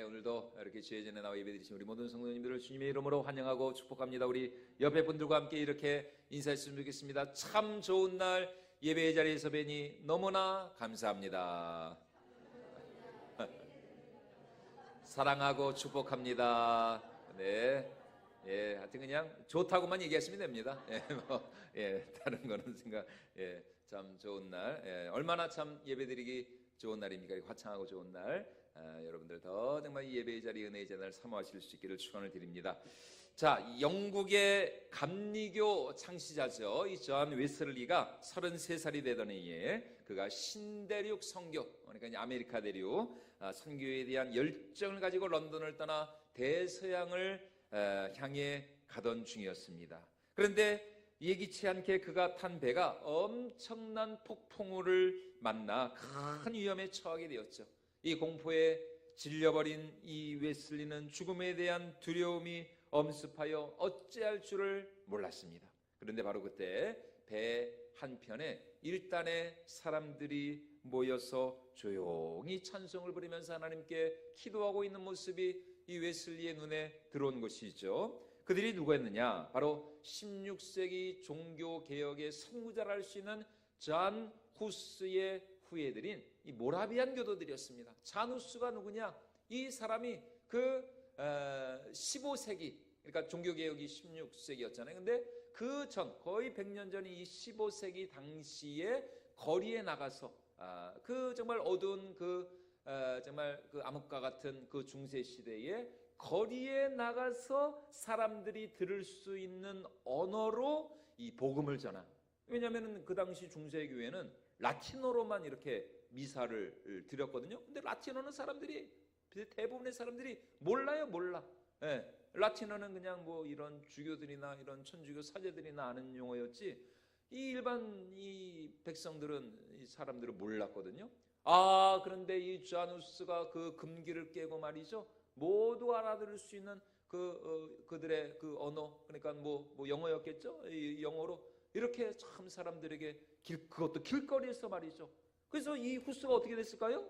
오늘도 이렇게 주의 전에 나와 예배드리신 우리 모든 성도님들을 주님의 이름으로 환영하고 축복합니다. 우리 옆에 분들과 함께 이렇게 인사했으면 좋겠습니다. 참 좋은 날 예배의 자리에서 뵈니 너무나 감사합니다. 사랑하고 축복합니다. 네. 예, 하여튼 그냥 좋다고만 얘기하시면 됩니다. 다른 거는 생각, 참 좋은 날, 얼마나 참 예배드리기 좋은 날입니까? 화창하고 좋은 날, 여러분들 더 정말 이 예배의 자리, 은혜의 자리를 사모하실 수 있기를 축원을 드립니다. 자, 영국의 감리교 창시자죠. 이 존 웨슬리가 33살이 되던 해에 그가 신대륙 선교, 그러니까 이제 아메리카 대륙 선교에 대한 열정을 가지고 런던을 떠나 대서양을 향해 가던 중이었습니다. 그런데 예기치 않게 그가 탄 배가 엄청난 폭풍우를 만나 큰 위험에 처하게 되었죠. 이 공포에 질려버린 이 웨슬리는 죽음에 대한 두려움이 엄습하여 어찌할 줄을 몰랐습니다. 그런데 바로 그때 배 한편에 일단의 사람들이 모여서 조용히 찬송을 부르면서 하나님께 기도하고 있는 모습이 이 웨슬리의 눈에 들어온 것이죠. 그들이 누구였느냐? 바로 16세기 종교개혁의 선구자라 할 수 있는 존 후스의 후예들인 이 모라비안 교도들이었습니다. 존 후스가 누구냐? 이 사람이 그 15세기, 그러니까 종교개혁이 16세기였잖아요. 근데 그 전, 거의 100년 전인 이 15세기 당시에 거리에 나가서 그 정말 어두운 정말 그 암흑과 같은 그 중세 시대에 거리에 나가서 사람들이 들을 수 있는 언어로 이 복음을 전한. 왜냐하면 그 당시 중세 교회는 라틴어로만 이렇게 미사를 드렸거든요. 근데 라틴어는 사람들이 대부분의 사람들이 몰라. 라틴어는 그냥 뭐 이런 주교들이나 이런 천주교 사제들이나 아는 용어였지. 이 일반 이 백성들은 이 사람들은 몰랐거든요. 그런데 이 자누스가 그 금기를 깨고 말이죠. 모두 알아들을 수 있는 그들의 그 언어, 그러니까 뭐 영어였겠죠. 이 영어로 이렇게 참 사람들에게 그것도 길거리에서 말이죠. 그래서 이 후스가 어떻게 됐을까요?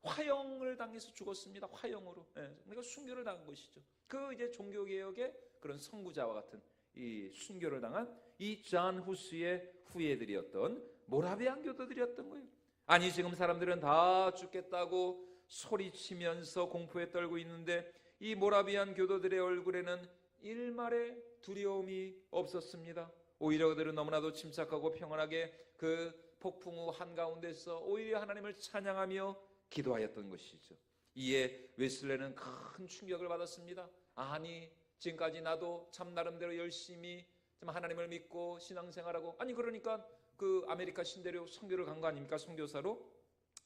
화형을 당해서 죽었습니다. 화형으로. 그러니까 순교를 당한 것이죠. 그 이제 종교개혁의 그런 선구자와 같은 이 순교를 당한 이 존 후스의 후예들이었던 모라비안 교도들이었던 거예요. 아니, 지금 사람들은 다 죽겠다고 소리치면서 공포에 떨고 있는데 이 모라비안 교도들의 얼굴에는 일말의 두려움이 없었습니다. 오히려 그들은 너무나도 침착하고 평안하게 그 폭풍우 한가운데서 오히려 하나님을 찬양하며 기도하였던 것이죠. 이에 웨슬레는 큰 충격을 받았습니다. 아니, 지금까지 나도 참 나름대로 열심히 좀 하나님을 믿고 신앙생활하고, 아니 그러니까 그 아메리카 신대륙 선교를 간 거 아닙니까? 선교사로.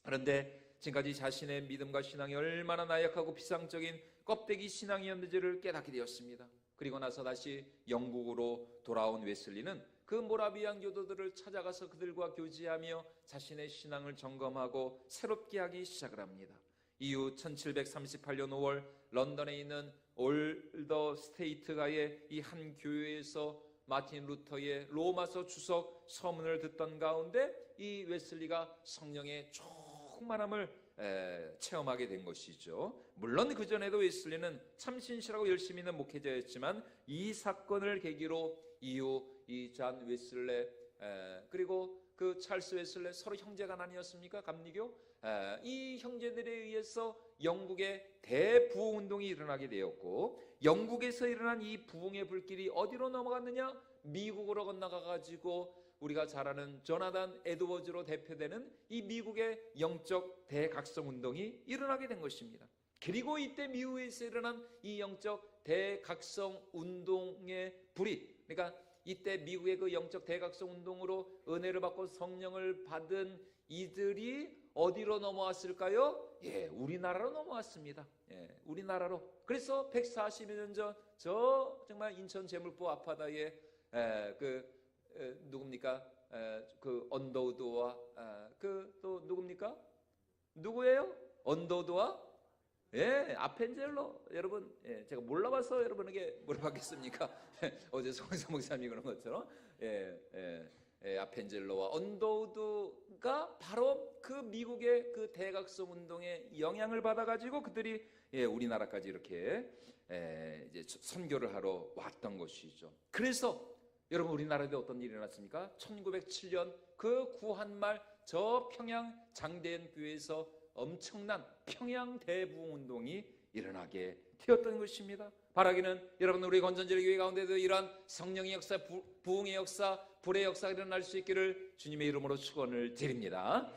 그런데 지금까지 자신의 믿음과 신앙이 얼마나 나약하고 비상적인 껍데기 신앙이었는지를 깨닫게 되었습니다. 그리고 나서 다시 영국으로 돌아온 웨슬리는 그 모라비안 교도들을 찾아가서 그들과 교제하며 자신의 신앙을 점검하고 새롭게 하기 시작을 합니다. 이후 1738년 5월 런던에 있는 올더 스테이트가의 이 한 교회에서 마틴 루터의 로마서 주석 서문을 듣던 가운데 이 웨슬리가 성령의 충만함을 체험하게 된 것이죠. 물론 그전에도 웨슬리는 참 신실하고 열심히 있는 목회자였지만 이 사건을 계기로 이후 이 존 웨슬레 그리고 그 찰스 웨슬레 서로 형제가 아니었습니까? 감리교. 이 형제들에 의해서 영국의 대부흥운동이 일어나게 되었고, 영국에서 일어난 이 부흥의 불길이 어디로 넘어갔느냐? 미국으로 건너가가지고 우리가 잘 아는 조나단 에드워즈로 대표되는 이 미국의 영적 대각성 운동이 일어나게 된 것입니다. 그리고 이때 미국에서 일어난 이 영적 대각성 운동의 불이, 그러니까 이때 미국의 그 영적 대각성 운동으로 은혜를 받고 성령을 받은 이들이 어디로 넘어왔을까요? 우리나라로 넘어왔습니다. 우리나라로. 그래서 140년 전 저 정말 인천 제물포 앞바다에 누굽니까? 그 언더우드와 그 또 누굽니까? 누구예요? 언더우드와 아펜젤로. 여러분, 제가 몰라봐서 여러분에게 물어봤겠습니까? 어제 송성 목사님이 그런 것처럼 아펜젤로와 언더우드가 바로 그 미국의 그 대각성 운동에 영향을 받아가지고 그들이 우리나라까지 이렇게 이제 선교를 하러 왔던 것이죠. 그래서 여러분 우리나라에 어떤 일이 일어났습니까? 1907년 그 구한말 저 평양 장대현 교회에서 엄청난 평양 대부흥 운동이 일어나게 되었던 것입니다. 바라기는 여러분 우리 건전지의 교회 가운데도 이러한 성령의 역사, 부흥의 역사, 불의 역사가 일어날 수 있기를 주님의 이름으로 축원을 드립니다.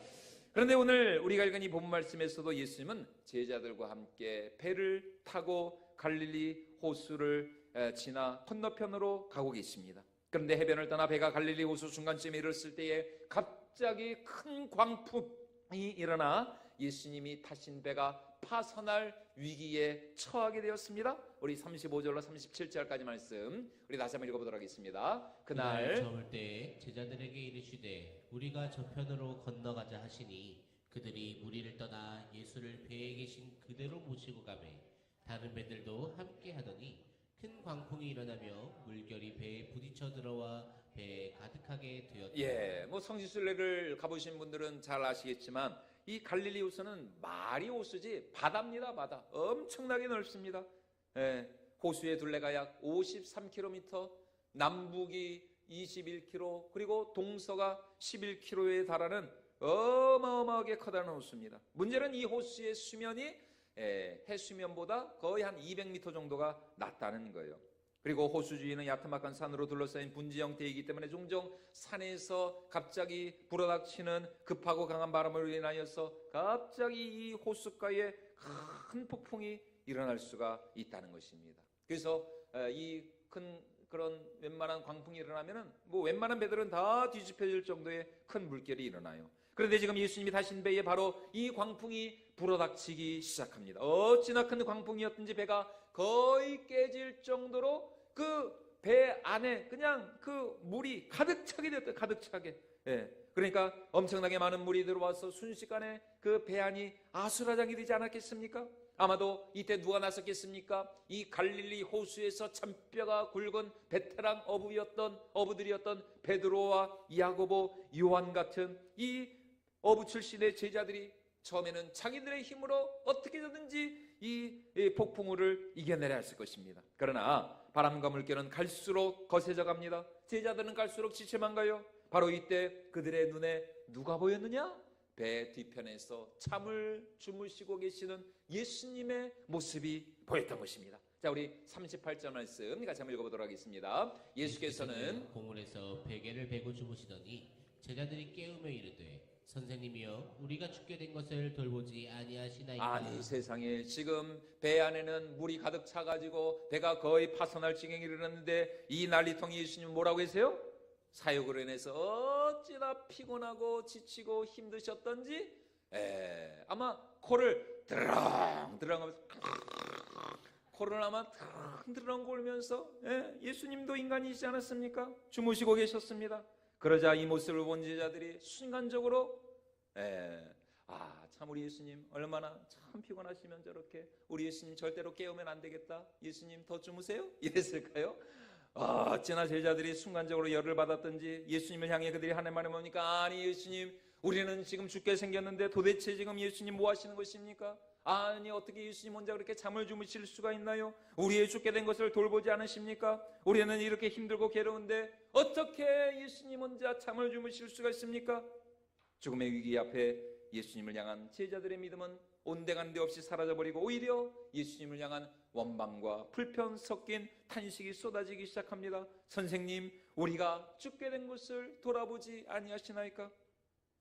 그런데 오늘 우리가 읽은 이 본문 말씀에서도 예수님은 제자들과 함께 배를 타고 갈릴리 호수를 지나 건너편으로 가고 계십니다. 그런데 해변을 떠나 배가 갈릴리 호수 중간쯤에 이르렀을 때에 갑자기 큰 광풍이 일어나 예수님이 타신 배가 파선할 위기에 처하게 되었습니다. 우리 35절로 37절까지 말씀 우리 다시 한번 읽어보도록 하겠습니다. 그날 저물 때에 제자들에게 이르시되 우리가 저편으로 건너가자 하시니 그들이 무리를 떠나 예수를 배에 계신 그대로 모시고 가매 다른 배들도 함께 하더니 큰 광풍이 일어나며 물결이 배에 부딪혀 들어와 배에 가득하게 되었다. 뭐 성지순례를 가보신 분들은 잘 아시겠지만 이 갈릴리 호수는 말이 호수지 바다입니다. 바다 엄청나게 넓습니다. 호수의 둘레가 약 53km, 남북이 21km, 그리고 동서가 11km에 달하는 어마어마하게 커다란 호수입니다. 문제는 이 호수의 수면이 해수면보다 거의 한 200m 정도가 낮다는 거예요. 그리고 호수 주위는 야트막한 산으로 둘러싸인 분지 형태이기 때문에 종종 산에서 갑자기 불어닥치는 급하고 강한 바람으로 인하여서 갑자기 이 호숫가에 큰 폭풍이 일어날 수가 있다는 것입니다. 그래서 이 큰 그런 웬만한 광풍이 일어나면은 뭐 웬만한 배들은 다 뒤집혀질 정도의 큰 물결이 일어나요. 그런데 지금 예수님이 타신 배에 바로 이 광풍이 불어닥치기 시작합니다. 어찌나 큰 광풍이었든지 배가 거의 깨질 정도로 그 배 안에 그냥 그 물이 가득 차게 되었대요. 가득 차게. 그러니까 엄청나게 많은 물이 들어와서 순식간에 그 배 안이 아수라장이 되지 않았겠습니까? 아마도 이때 누가 나섰겠습니까? 이 갈릴리 호수에서 잔뼈가 굵은 베테랑 어부들이었던 베드로와 야고보, 요한 같은 이 어부 출신의 제자들이 처음에는 자기들의 힘으로 어떻게든지 이 폭풍우를 이겨내려 했을 것입니다. 그러나 바람과 물결은 갈수록 거세져 갑니다. 제자들은 갈수록 지체만 가요. 바로 이때 그들의 눈에 누가 보였느냐? 배 뒤편에서 잠을 주무시고 계시는 예수님의 모습이 보였던 것입니다. 자, 우리 38절 말씀 같이 한번 읽어보도록 하겠습니다. 예수께서는 공원에서 베개를 베고 주무시더니 제자들이 깨우며 이르되 선생님이여 우리가 죽게 된 것을 돌보지 아니하시나이까. 아니 세상에, 지금 배 안에는 물이 가득 차가지고 배가 거의 파손할 지경에 이르렀는데 이 난리통이 예수님 뭐라고 하세요? 사역으로 인해서 어찌나 피곤하고 지치고 힘드셨던지 아마 코를 드렁드렁 하면서 코를 아마 드렁드렁 골면서 예수님도 인간이시지 않았습니까? 주무시고 계셨습니다. 그러자 이 모습을 본 제자들이 순간적으로 참 우리 예수님 얼마나 참 피곤하시면 저렇게 우리 예수님 절대로 깨우면 안 되겠다. 예수님 더 주무세요? 이랬을까요? 어찌나 제자들이 순간적으로 열을 받았던지 예수님을 향해 그들이 하는 말이 뭡니까? 아니 예수님, 우리는 지금 죽게 생겼는데 도대체 지금 예수님 뭐 하시는 것입니까? 아니 어떻게 예수님 혼자 그렇게 잠을 주무실 수가 있나요? 우리의 죽게 된 것을 돌보지 않으십니까? 우리는 이렇게 힘들고 괴로운데 어떻게 예수님 혼자 잠을 주무실 수가 있습니까? 죽음의 위기 앞에 예수님을 향한 제자들의 믿음은 온데간데 없이 사라져버리고 오히려 예수님을 향한 원망과 불편 섞인 탄식이 쏟아지기 시작합니다. 선생님, 우리가 죽게 된 것을 돌아보지 아니하시나이까?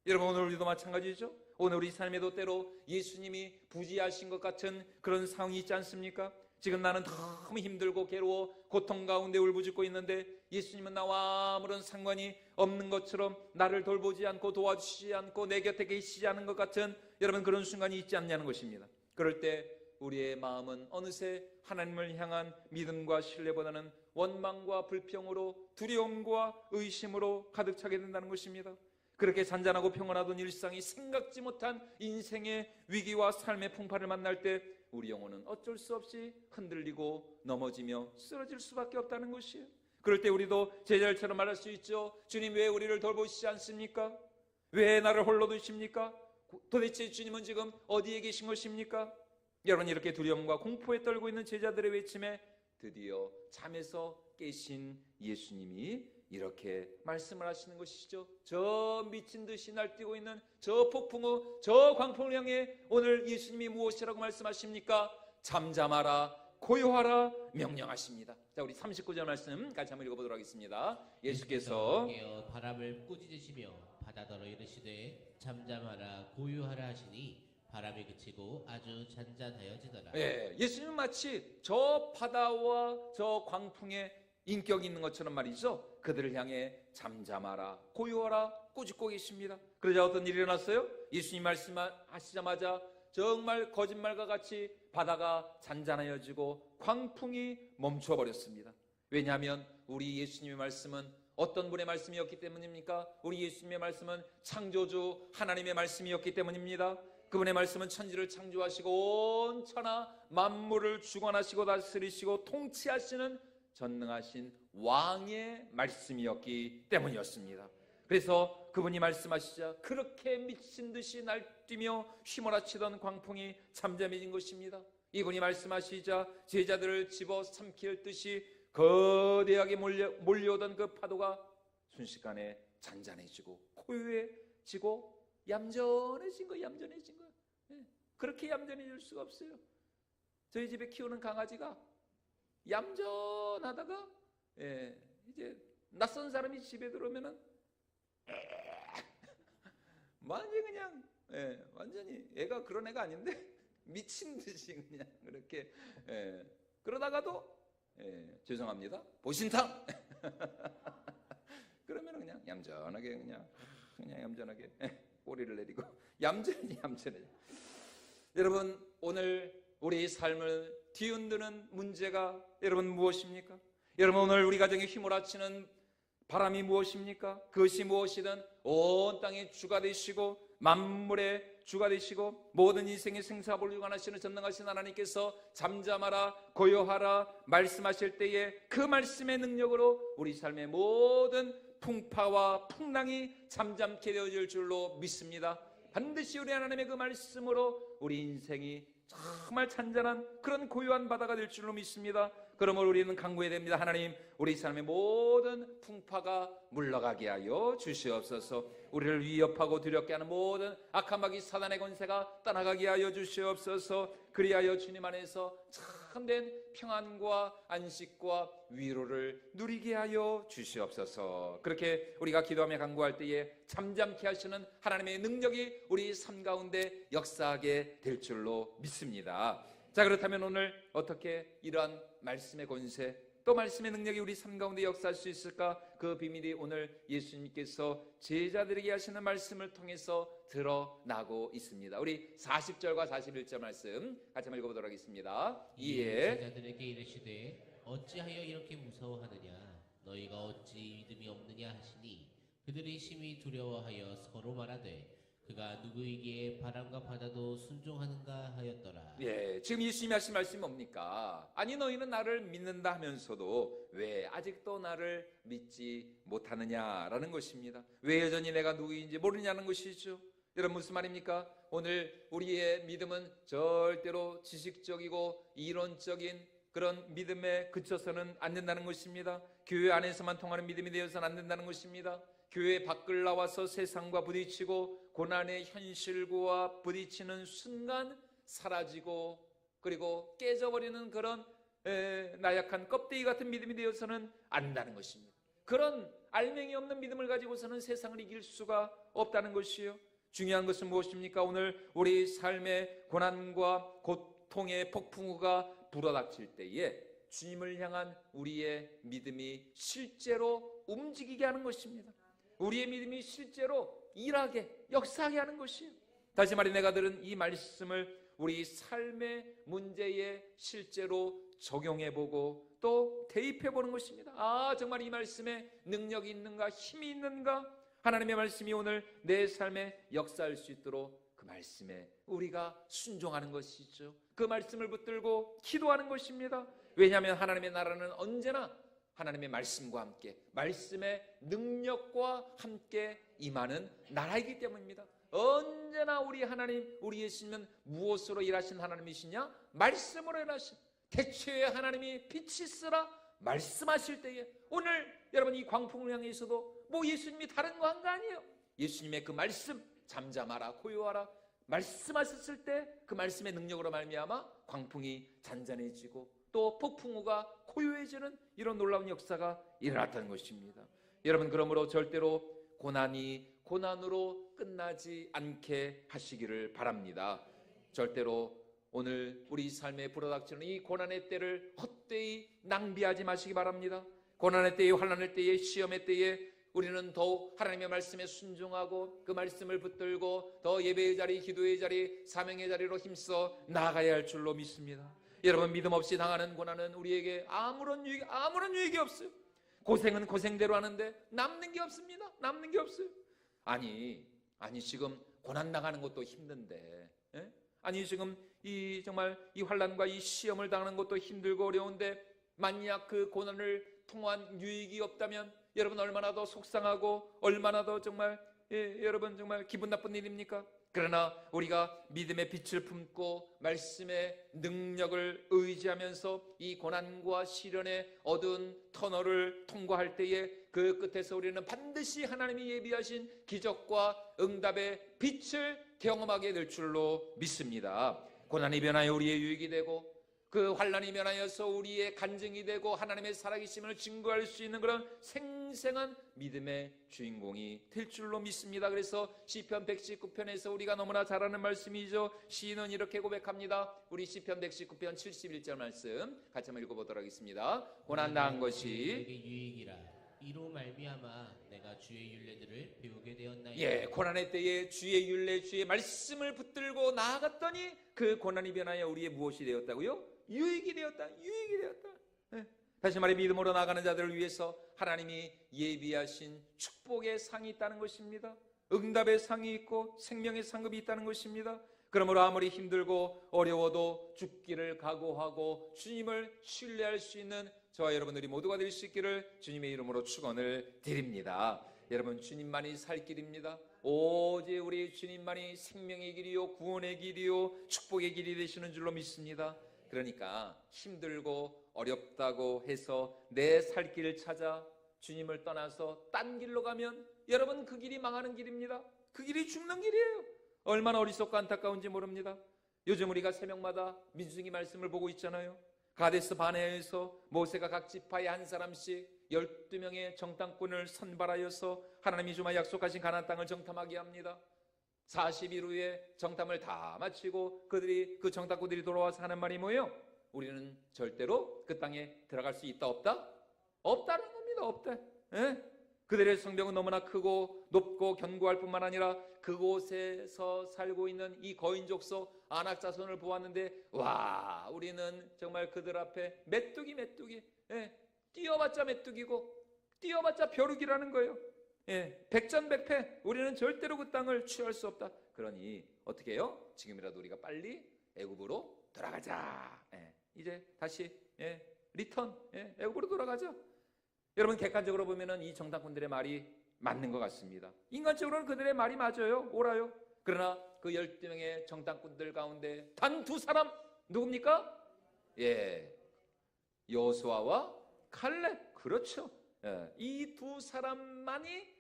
여러분, 오늘 우리도 마찬가지죠. 오늘 우리 삶에도 때로 예수님이 부지하신 것 같은 그런 상황이 있지 않습니까? 지금 나는 너무 힘들고 괴로워 고통 가운데 울부짖고 있는데 예수님은 나와 아무런 상관이 없는 것처럼 나를 돌보지 않고 도와주시지 않고 내 곁에 계시지 않은 것 같은 여러분 그런 순간이 있지 않냐는 것입니다. 그럴 때 우리의 마음은 어느새 하나님을 향한 믿음과 신뢰보다는 원망과 불평으로 두려움과 의심으로 가득 차게 된다는 것입니다. 그렇게 잔잔하고 평온하던 일상이 생각지 못한 인생의 위기와 삶의 풍파를 만날 때 우리 영혼은 어쩔 수 없이 흔들리고 넘어지며 쓰러질 수밖에 없다는 것이에요. 그럴 때 우리도 제자들처럼 말할 수 있죠. 주님, 왜 우리를 돌보시지 않습니까? 왜 나를 홀로 두십니까? 도대체 주님은 지금 어디에 계신 것입니까? 여러분, 이렇게 두려움과 공포에 떨고 있는 제자들의 외침에 드디어 잠에서 깨신 예수님이 이렇게 말씀을 하시는 것이죠. 저 미친 듯이 날뛰고 있는 저 폭풍우, 저 광풍을 향해 오늘 예수님이 무엇이라고 말씀하십니까? 잠잠하라, 고요하라 명령하십니다. 자, 우리 39절 말씀 같이 한번 읽어보도록 하겠습니다. 예수께서 깨어 바람을 꾸짖으시며 바다더러 이르시되 잠잠하라 고요하라 하시니 바람이 그치고 아주 잔잔하여지더라. 예수님은 마치 저 바다와 저 광풍에 인격이 있는 것처럼 말이죠. 그들을 향해 잠잠하라, 고요하라 꾸짖고 계십니다. 그러자 어떤 일이 일어났어요? 예수님 말씀하시자마자 정말 거짓말과 같이 바다가 잔잔해지고 광풍이 멈춰버렸습니다. 왜냐하면 우리 예수님의 말씀은 어떤 분의 말씀이었기 때문입니까? 우리 예수님의 말씀은 창조주 하나님의 말씀이었기 때문입니다. 그분의 말씀은 천지를 창조하시고 온 천하 만물을 주관하시고 다스리시고 통치하시는 전능하신 왕의 말씀이었기 때문이었습니다. 그래서 그분이 말씀하시자 그렇게 미친 듯이 날뛰며 휘몰아치던 광풍이 잠잠해진 것입니다. 이분이 말씀하시자 제자들을 집어삼킬 듯이 거대하게 몰려오던 그 파도가 순식간에 잔잔해지고 고요해지고 얌전해진 거예요. 그렇게 얌전해질 수가 없어요. 저희 집에 키우는 강아지가 얌전하다가 이제 낯선 사람이 집에 들어오면은 완전히 그냥 완전히 애가 그런 애가 아닌데 미친 듯이 그냥 그렇게 그러다가도 죄송합니다 보신탕 그러면 그냥 얌전하게 그냥 얌전하게 꼬리를 내리고 얌전히 여러분, 오늘 우리 삶을 뒤흔드는 문제가 여러분 무엇입니까? 여러분, 오늘 우리 가정에 휘몰아치는 바람이 무엇입니까? 그것이 무엇이든 온 땅의 주가 되시고 만물의 주가 되시고 모든 인생의 생사를 주관하시는 전능하신 하나님께서 잠잠하라 고요하라 말씀하실 때에 그 말씀의 능력으로 우리 삶의 모든 풍파와 풍랑이 잠잠케 되어질 줄로 믿습니다. 반드시 우리 하나님의 그 말씀으로 우리 인생이 정말 잔잔한 그런 고요한 바다가 될 줄로 믿습니다. 그러므로 우리는 간구해야 됩니다. 하나님, 우리 삶의 모든 풍파가 물러가게 하여 주시옵소서. 우리를 위협하고 두렵게 하는 모든 악한 마귀 사단의 권세가 떠나가게 하여 주시옵소서. 그리하여 주님 안에서 참된 평안과 안식과 위로를 누리게 하여 주시옵소서. 그렇게 우리가 기도하며 간구할 때에 잠잠케 하시는 하나님의 능력이 우리 삶 가운데 역사하게 될 줄로 믿습니다. 자, 그렇다면 오늘 어떻게 이러한 말씀의 권세 또 말씀의 능력이 우리 삶 가운데 역사할 수 있을까? 그 비밀이 오늘 예수님께서 제자들에게 하시는 말씀을 통해서 드러나고 있습니다. 우리 40절과 41절 말씀 같이 한번 읽어보도록 하겠습니다. 이에 제자들에게 이르시되 어찌하여 이렇게 무서워하느냐 너희가 어찌 믿음이 없느냐 하시니 그들이 심히 두려워하여 서로 말하되 그가 누구이기에 바람과 바다도 순종하는가 하였더라. 지금 예수님이 하신 말씀이 뭡니까? 아니, 너희는 나를 믿는다 하면서도 왜 아직도 나를 믿지 못하느냐라는 것입니다. 왜 여전히 내가 누구인지 모르냐는 것이죠. 여러분, 무슨 말입니까? 오늘 우리의 믿음은 절대로 지식적이고 이론적인 그런 믿음에 그쳐서는 안 된다는 것입니다. 교회 안에서만 통하는 믿음이 되어서는 안 된다는 것입니다. 교회 밖을 나와서 세상과 부딪히고 고난의 현실과 부딪히는 순간 사라지고 그리고 깨져버리는 그런 나약한 껍데기 같은 믿음이 되어서는 안 된다는 것입니다. 그런 알맹이 없는 믿음을 가지고서는 세상을 이길 수가 없다는 것이요. 중요한 것은 무엇입니까? 오늘 우리 삶의 고난과 고통의 폭풍우가 불어닥칠 때에 주님을 향한 우리의 믿음이 실제로 움직이게 하는 것입니다. 우리의 믿음이 실제로 일하게 역사하게 하는 것이에요. 다시 말해 내가 들은 이 말씀을 우리 삶의 문제에 실제로 적용해보고 또 대입해보는 것입니다. 아, 정말 이 말씀에 능력이 있는가, 힘이 있는가? 하나님의 말씀이 오늘 내 삶에 역사할 수 있도록 그 말씀에 우리가 순종하는 것이죠. 그 말씀을 붙들고 기도하는 것입니다. 왜냐하면 하나님의 나라는 언제나 하나님의 말씀과 함께 말씀의 능력과 함께 임하는 나라이기 때문입니다. 언제나 우리 하나님, 우리 예수님은 무엇으로 일하신 하나님이시냐? 말씀으로 일하신, 태초에 하나님이 빛이 있으라 말씀하실 때에, 오늘 여러분 이 광풍을 향해서도 뭐 예수님이 다른 거 한 거 아니에요. 예수님의 그 말씀, 잠잠하라 고요하라 말씀하셨을 때 그 말씀의 능력으로 말미암아 광풍이 잔잔해지고 또 폭풍우가 고요해지는 이런 놀라운 역사가 일어났다는 것입니다. 여러분, 그러므로 절대로 고난이 고난으로 끝나지 않게 하시기를 바랍니다. 절대로 오늘 우리 삶에 불어닥치는 이 고난의 때를 헛되이 낭비하지 마시기 바랍니다. 고난의 때에, 환난의 때에, 시험의 때에 우리는 더욱 하나님의 말씀에 순종하고 그 말씀을 붙들고 더 예배의 자리, 기도의 자리, 사명의 자리로 힘써 나아가야 할 줄로 믿습니다. 여러분, 믿음 없이 당하는 고난은 우리에게 아무런 유익이 없어요. 고생은 고생대로 하는데 남는 게 없습니다. 남는 게 없어요. 아니 지금 고난 나가는 것도 힘든데, 예? 아니 지금 이 정말 이 환난과 이 시험을 당하는 것도 힘들고 어려운데 만약 그 고난을 통한 유익이 없다면 여러분 얼마나 더 속상하고 얼마나 더 정말 여러분 정말 기분 나쁜 일입니까? 그러나 우리가 믿음의 빛을 품고 말씀의 능력을 의지하면서 이 고난과 시련의 어두운 터널을 통과할 때에 그 끝에서 우리는 반드시 하나님이 예비하신 기적과 응답의 빛을 경험하게 될 줄로 믿습니다. 고난이 변하여 우리의 유익이 되고 그 환난이 변하여서 우리의 간증이 되고 하나님의 살아계심을 증거할 수 있는 그런 생생한 믿음의 주인공이 될 줄로 믿습니다. 그래서 시편 119편에서 우리가 너무나 잘 아는 말씀이죠. 시인은 이렇게 고백합니다. 우리 시편 119편 71절 말씀 같이 한번 읽어보도록 하겠습니다. 고난 당한 것이 내게 유익이라 이로 말미암아 내가 주의 율례들을 배우게 되었나이다. 예, 고난의 때에 주의 율례, 주의 말씀을 붙들고 나아갔더니 그 고난이 변하여 우리의 무엇이 되었다고요? 유익이 되었다. 예. 다시 말해 믿음으로 나가는 자들을 위해서 하나님이 예비하신 축복의 상이 있다는 것입니다. 응답의 상이 있고 생명의 상급이 있다는 것입니다. 그러므로 아무리 힘들고 어려워도 죽기를 각오하고 주님을 신뢰할 수 있는 저와 여러분들이 모두가 될 수 있기를 주님의 이름으로 축원을 드립니다. 여러분, 주님만이 살 길입니다. 오직 우리 주님만이 생명의 길이요 구원의 길이요 축복의 길이 되시는 줄로 믿습니다. 그러니까 힘들고 어렵다고 해서 내 살 길을 찾아 주님을 떠나서 딴 길로 가면 여러분 그 길이 망하는 길입니다. 그 길이 죽는 길이에요. 얼마나 어리석고 안타까운지 모릅니다. 요즘 우리가 새벽마다 민수기 말씀을 보고 있잖아요. 가데스 바네아에서 모세가 각 지파에 한 사람씩 12명의 정탐꾼을 선발하여서 하나님이 주마 약속하신 가나안 땅을 정탐하게 합니다. 40일 후에 정탐을 다 마치고 그들이 그 정탐꾼들이 돌아와서 하는 말이 뭐예요? 우리는 절대로 그 땅에 들어갈 수 있다 없다? 없다는 겁니다. 없다. 예? 그들의 성벽은 너무나 크고 높고 견고할 뿐만 아니라 그곳에서 살고 있는 이 거인족속 아낙 자손을 보았는데 와, 우리는 정말 그들 앞에 메뚜기 예, 뛰어봤자 메뚜기고 뛰어봤자 벼룩이라는 거예요. 예, 백전백패. 우리는 절대로 그 땅을 취할 수 없다. 그러니 어떻게 해요? 지금이라도 우리가 빨리 애굽으로 돌아가자. 예, 이제 다시 리턴 애굽으로 돌아가죠. 여러분, 객관적으로 보면은 이 정탐꾼들의 말이 맞는 것 같습니다. 인간적으로는 그들의 말이 맞아요. 옳아요. 그러나 그 12명의 정탐꾼들 가운데 단 2사람 누굽니까? 예, 여호수아와 칼렙. 그렇죠. 예, 이 2사람만이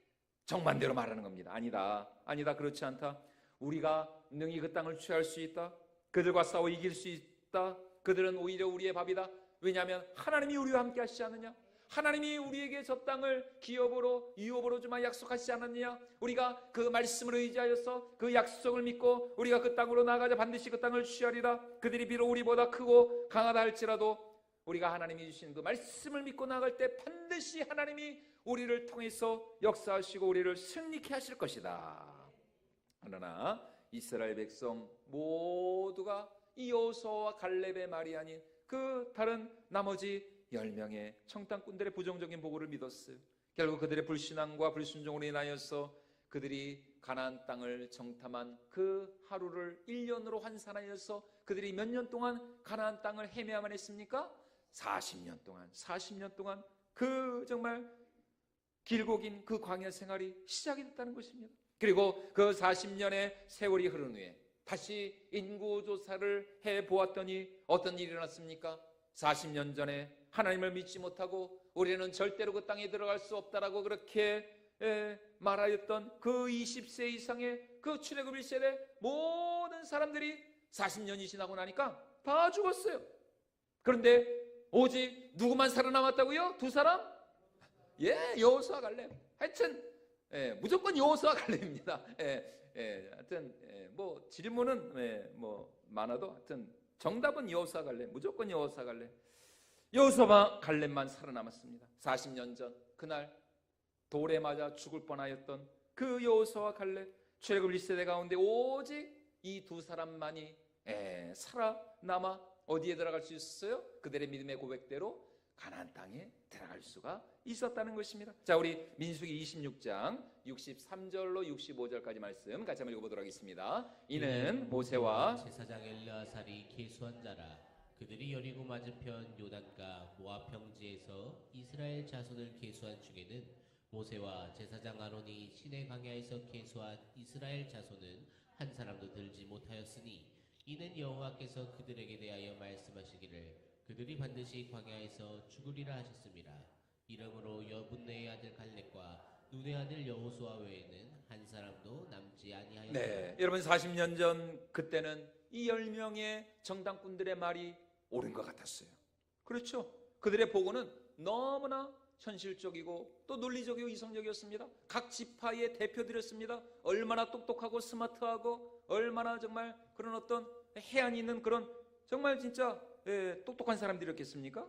정반대로 말하는 겁니다. 아니다, 그렇지 않다. 우리가 능히 그 땅을 취할 수 있다. 그들과 싸워 이길 수 있다. 그들은 오히려 우리의 밥이다. 왜냐하면 하나님이 우리와 함께 하시지 않느냐? 하나님이 우리에게 저 땅을 기업으로 유업으로 주마 약속하시지 않았느냐? 우리가 그 말씀을 의지하여서 그 약속을 믿고 우리가 그 땅으로 나가자 반드시 그 땅을 취하리라. 그들이 비록 우리보다 크고 강하다 할지라도 우리가 하나님이 주신 그 말씀을 믿고 나갈 때 반드시 하나님이 우리를 통해서 역사하시고 우리를 승리케 하실 것이다. 그러나 이스라엘 백성 모두가 이 여호수아와 갈렙의 말이 아닌 그 다른 나머지 10명의 청탐꾼들의 부정적인 보고를 믿었어요. 결국 그들의 불신앙과 불순종으로 인하여서 그들이 가나안 땅을 정탐한 그 하루를 1년으로 환산하여서 그들이 몇 년 동안 가나안 땅을 헤매야만 했습니까? 40년 동안 그 정말 길고 긴 그 광야 생활이 시작이 됐다는 것입니다. 그리고 그 40년의 세월이 흐른 후에 다시 인구조사를 해보았더니 어떤 일이 일어났습니까? 40년 전에 하나님을 믿지 못하고 우리는 절대로 그 땅에 들어갈 수 없다라고 그렇게 말하였던 그 20세 이상의 그 출애굽 1세대 모든 사람들이 40년이 지나고 나니까 다 죽었어요. 그런데 오직 누구만 살아남았다고요? 두 사람? 여호수아 갈렙. 하여튼 무조건 여호수아 갈렙입니다. 하여튼 뭐 질문은 뭐 많아도 하여튼 정답은 여호수아 갈렙. 무조건 여호수아 갈렙. 여호수아 갈렙만 살아남았습니다. 40년 전 그날 돌에 맞아 죽을 뻔하였던 그 여호수아 갈렙, 출애굽 1세대 가운데 오직 이 두 사람만이 살아남아 어디에 들어갈 수 있었어요? 그들의 믿음의 고백대로 가나안 땅에 들어갈 수가 있었다는 것입니다. 자, 우리 민수기 26장 63절로 65절까지 말씀 같이 한번 읽어보도록 하겠습니다. 이는 모세와 제사장 엘르아살이 계수한 자라. 그들이 여리고 맞은편 요단과 모압 평지에서 이스라엘 자손을 계수한 중에는 모세와 제사장 아론이 시내 광야에서 계수한 이스라엘 자손은 한 사람도 들지 못하였으니 이는 여호와께서 그들에게 대하여 말씀하시기를 그들이 반드시 광야에서 죽으리라 하셨습니다. 이러므로 여분네의 아들 갈렙과 눈의 아들 여호수아 외에는 한 사람도 남지 아니하였습니다. 여러분 40년 전 그때는 이 10명의 정당꾼들의 말이 옳은 것 같았어요. 그렇죠? 그들의 보고는 너무나 현실적이고 또 논리적이고 이성적이었습니다. 각 지파의 대표들이었습니다. 얼마나 똑똑하고 스마트하고 얼마나 정말 그런 어떤 해안이 있는 그런 정말 진짜 똑똑한 사람들이었겠습니까?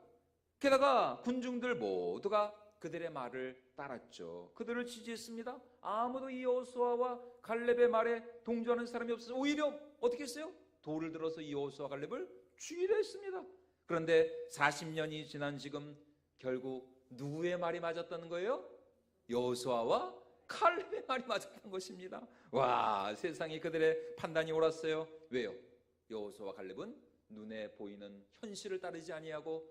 게다가 군중들 모두가 그들의 말을 따랐죠. 그들을 지지했습니다. 아무도 이 여호수아와 갈렙의 말에 동조하는 사람이 없어서 오히려 어떻게 했어요? 돌을 들어서 이 여호수아 갈렙을 죽이려 했습니다. 그런데 40년이 지난 지금 결국 누구의 말이 맞았다는 거예요? 여호수아와 칼렙의 말이 맞았던 것입니다. 와, 세상에 그들의 판단이 옳았어요. 왜요? 여호수아와 칼렙은 눈에 보이는 현실을 따르지 아니하고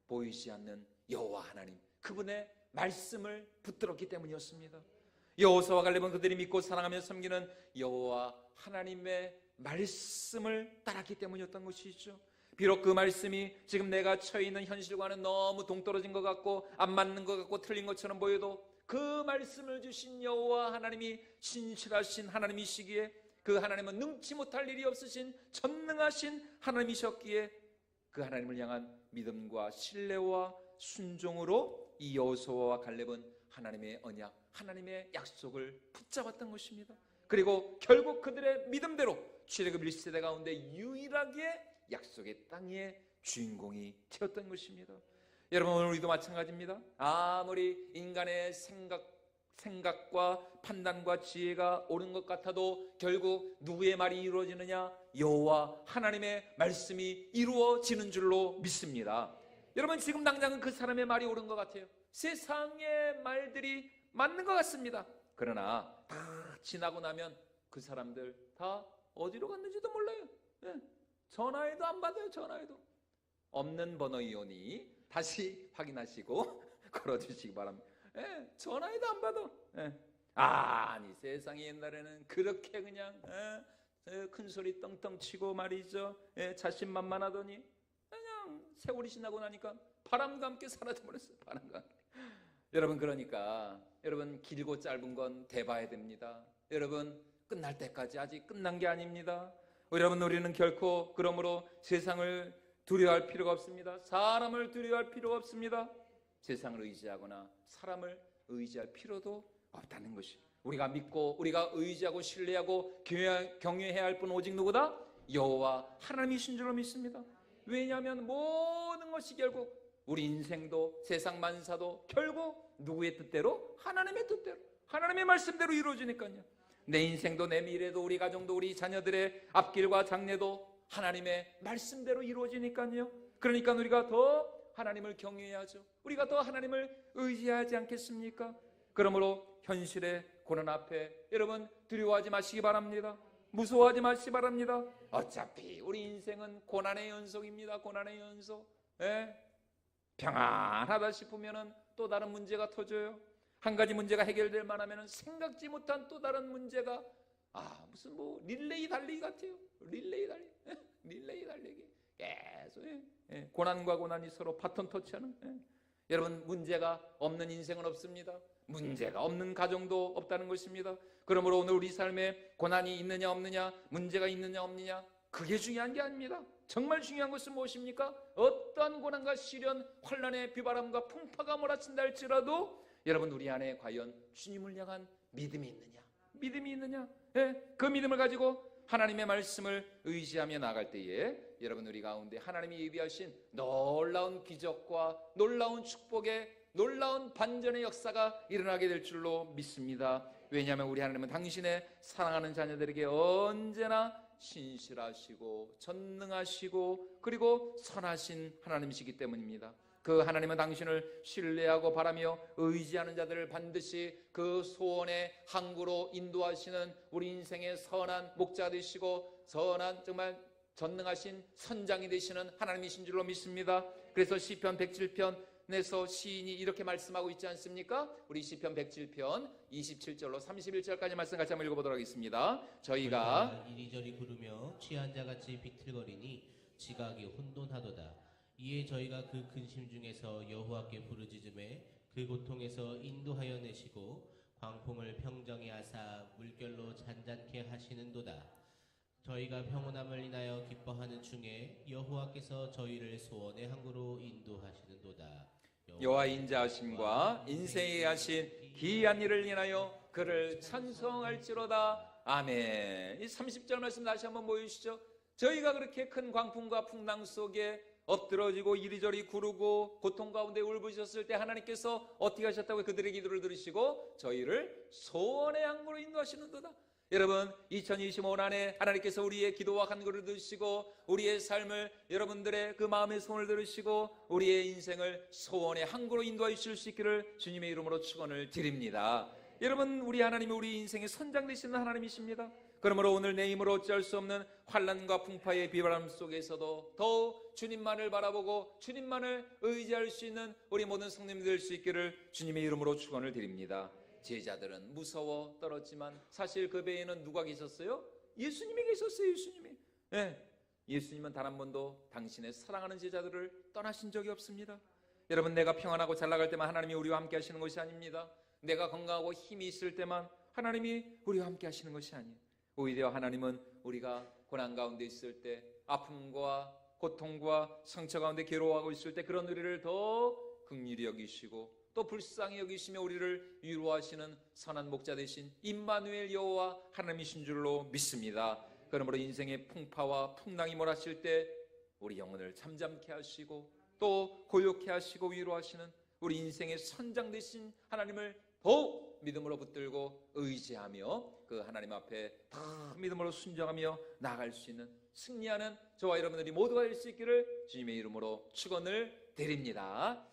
보이지 않는 여호와 하나님, 그분의 말씀을 붙들었기 때문이었습니다. 여호수아와 칼렙은 그들이 믿고 사랑하며 섬기는 여호와 하나님의 말씀을 따랐기 때문이었던 것이죠. 비록 그 말씀이 지금 내가 처해 있는 현실과는 너무 동떨어진 것 같고 안 맞는 것 같고 틀린 것처럼 보여도 그 말씀을 주신 여호와 하나님이 신실하신 하나님이시기에 그 하나님은 능치 못할 일이 없으신 전능하신 하나님이셨기에 그 하나님을 향한 믿음과 신뢰와 순종으로 이 여호수아와 갈렙은 하나님의 언약, 하나님의 약속을 붙잡았던 것입니다. 그리고 결국 그들의 믿음대로 출애굽 1세대 가운데 유일하게 약속의 땅의 주인공이 되었던 것입니다. 여러분, 오늘 우리도 마찬가지입니다. 아무리 인간의 생각과 판단과 지혜가 옳은 것 같아도 결국 누구의 말이 이루어지느냐? 여호와 하나님의 말씀이 이루어지는 줄로 믿습니다. 여러분, 지금 당장은 그 사람의 말이 옳은 것 같아요. 세상의 말들이 맞는 것 같습니다. 그러나 다 지나고 나면 그 사람들 다 어디로 갔는지도 몰라요. 전화해도 안 받아요. 전화해도 없는 번호이오니 다시 확인하시고 걸어주시기 바랍니다. 전화해도 안 받아. 아니 세상에 옛날에는 그렇게 그냥 큰 소리 떵떵 치고 말이죠. 자신만만하더니 그냥 세월이 지나고 나니까 바람과 함께 사라져버렸어요. 바람과 함께. 여러분, 그러니까 여러분, 길고 짧은 건 대봐야 됩니다. 여러분, 끝날 때까지 아직 끝난 게 아닙니다. 여러분, 우리는 결코 그러므로 세상을 두려워할 필요가 없습니다. 사람을 두려워할 필요가 없습니다. 세상을 의지하거나 사람을 의지할 필요도 없다는 것이, 우리가 믿고 우리가 의지하고 신뢰하고 경외해야 할 분은 오직 누구다? 여호와 하나님이신 줄로 믿습니다. 왜냐하면 모든 것이 결국 우리 인생도 세상 만사도 결국 누구의 뜻대로? 하나님의 뜻대로, 하나님의 말씀대로 이루어지니까요. 내 인생도 내 미래도 우리 가정도 우리 자녀들의 앞길과 장래도 하나님의 말씀대로 이루어지니까요. 그러니까 우리가 더 하나님을 경외해야죠. 우리가 더 하나님을 의지하지 않겠습니까? 그러므로 현실의 고난 앞에 여러분 두려워하지 마시기 바랍니다. 무서워하지 마시기 바랍니다. 어차피 우리 인생은 고난의 연속입니다. 고난의 연속. 평안하다 싶으면은 또 다른 문제가 터져요. 한 가지 문제가 해결될 만하면은 생각지 못한 또 다른 문제가 무슨 뭐 릴레이 달리기 같아요. 릴레이 달리기, 릴레이 달리기 계속 고난과 고난이 서로 바톤 터치하는. 여러분, 문제가 없는 인생은 없습니다. 문제가 없는 가정도 없다는 것입니다. 그러므로 오늘 우리 삶에 고난이 있느냐 없느냐, 문제가 있느냐 없느냐, 그게 중요한 게 아닙니다. 정말 중요한 것은 무엇입니까? 어떠한 고난과 시련, 환난의 비바람과 풍파가 몰아친다 할지라도 여러분, 우리 안에 과연 주님을 향한 믿음이 있느냐, 믿음이 있느냐, 그 믿음을 가지고 하나님의 말씀을 의지하며 나아갈 때에 여러분, 우리 가운데 하나님이 예비하신 놀라운 기적과 놀라운 축복의 놀라운 반전의 역사가 일어나게 될 줄로 믿습니다. 왜냐하면 우리 하나님은 당신의 사랑하는 자녀들에게 언제나 신실하시고 전능하시고 그리고 선하신 하나님이시기 때문입니다. 그 하나님은 당신을 신뢰하고 바라며 의지하는 자들을 반드시 그 소원의 항구로 인도하시는 우리 인생의 선한 목자 되시고 선한 정말 전능하신 선장이 되시는 하나님이신 줄로 믿습니다. 그래서 시편 107편에서 시인이 이렇게 말씀하고 있지 않습니까? 우리 시편 107편 27절로 31절까지 말씀 같이 한번 읽어보도록 하겠습니다. 저희가 이리저리 구르며 취한 자같이 비틀거리니 지각이 혼돈하도다. 이에 저희가 그 근심 중에서 여호와께 부르짖음에 그 고통에서 인도하여 내시고 광풍을 평정히 하사 물결로 잔잔케 하시는도다. 저희가 평온함을 인하여 기뻐하는 중에 여호와께서 저희를 소원의 항구로 인도하시는도다. 여호와 인자하심과 인생에 하신 기이한 일을 인하여 그를 찬송할지로다. 아멘. 이 30절 말씀 다시 한번 보여주시죠. 저희가 그렇게 큰 광풍과 풍랑 속에 엎드러지고 이리저리 구르고 고통 가운데 울부짖었을 때 하나님께서 어떻게 하셨다고? 그들의 기도를 들으시고 저희를 소원의 항구로 인도하시는도다. 여러분, 2025년에 하나님께서 우리의 기도와 간구를 들으시고 우리의 삶을, 여러분들의 그 마음의 소원을 들으시고 우리의 인생을 소원의 항구로 인도해 주실 수 있기를 주님의 이름으로 축원을 드립니다. 여러분, 우리 하나님이 우리 인생의 선장 되시는 하나님이십니다. 그러므로 오늘 내 힘으로 어찌할 수 없는 환난과 풍파의 비바람 속에서도 더욱 주님만을 바라보고 주님만을 의지할 수 있는 우리 모든 성도님들 될 수 있기를 주님의 이름으로 축원을 드립니다. 제자들은 무서워 떨었지만 사실 그 배에는 누가 계셨어요? 예수님이 계셨어요. 예수님이. 예수님은 단 한 번도 당신의 사랑하는 제자들을 떠나신 적이 없습니다. 여러분, 내가 평안하고 잘 나갈 때만 하나님이 우리와 함께 하시는 것이 아닙니다. 내가 건강하고 힘이 있을 때만 하나님이 우리와 함께 하시는 것이 아니에요. 오히려 하나님은 우리가 고난 가운데 있을 때, 아픔과 고통과 상처 가운데 괴로워하고 있을 때 그런 우리를 더 긍휼히 여기시고 또 불쌍히 여기시며 우리를 위로하시는 선한 목자 되신 임마누엘 여호와 하나님이신 줄로 믿습니다. 그러므로 인생의 풍파와 풍랑이 몰아칠 때 우리 영혼을 잠잠케 하시고 또 고요케 하시고 위로하시는 우리 인생의 선장 되신 하나님을 더욱 믿음으로 붙들고 의지하며 그 하나님 앞에 다 믿음으로 순종하며 나아갈 수 있는 승리하는 저와 여러분들이 모두가 될 수 있기를 주님의 이름으로 축원을 드립니다.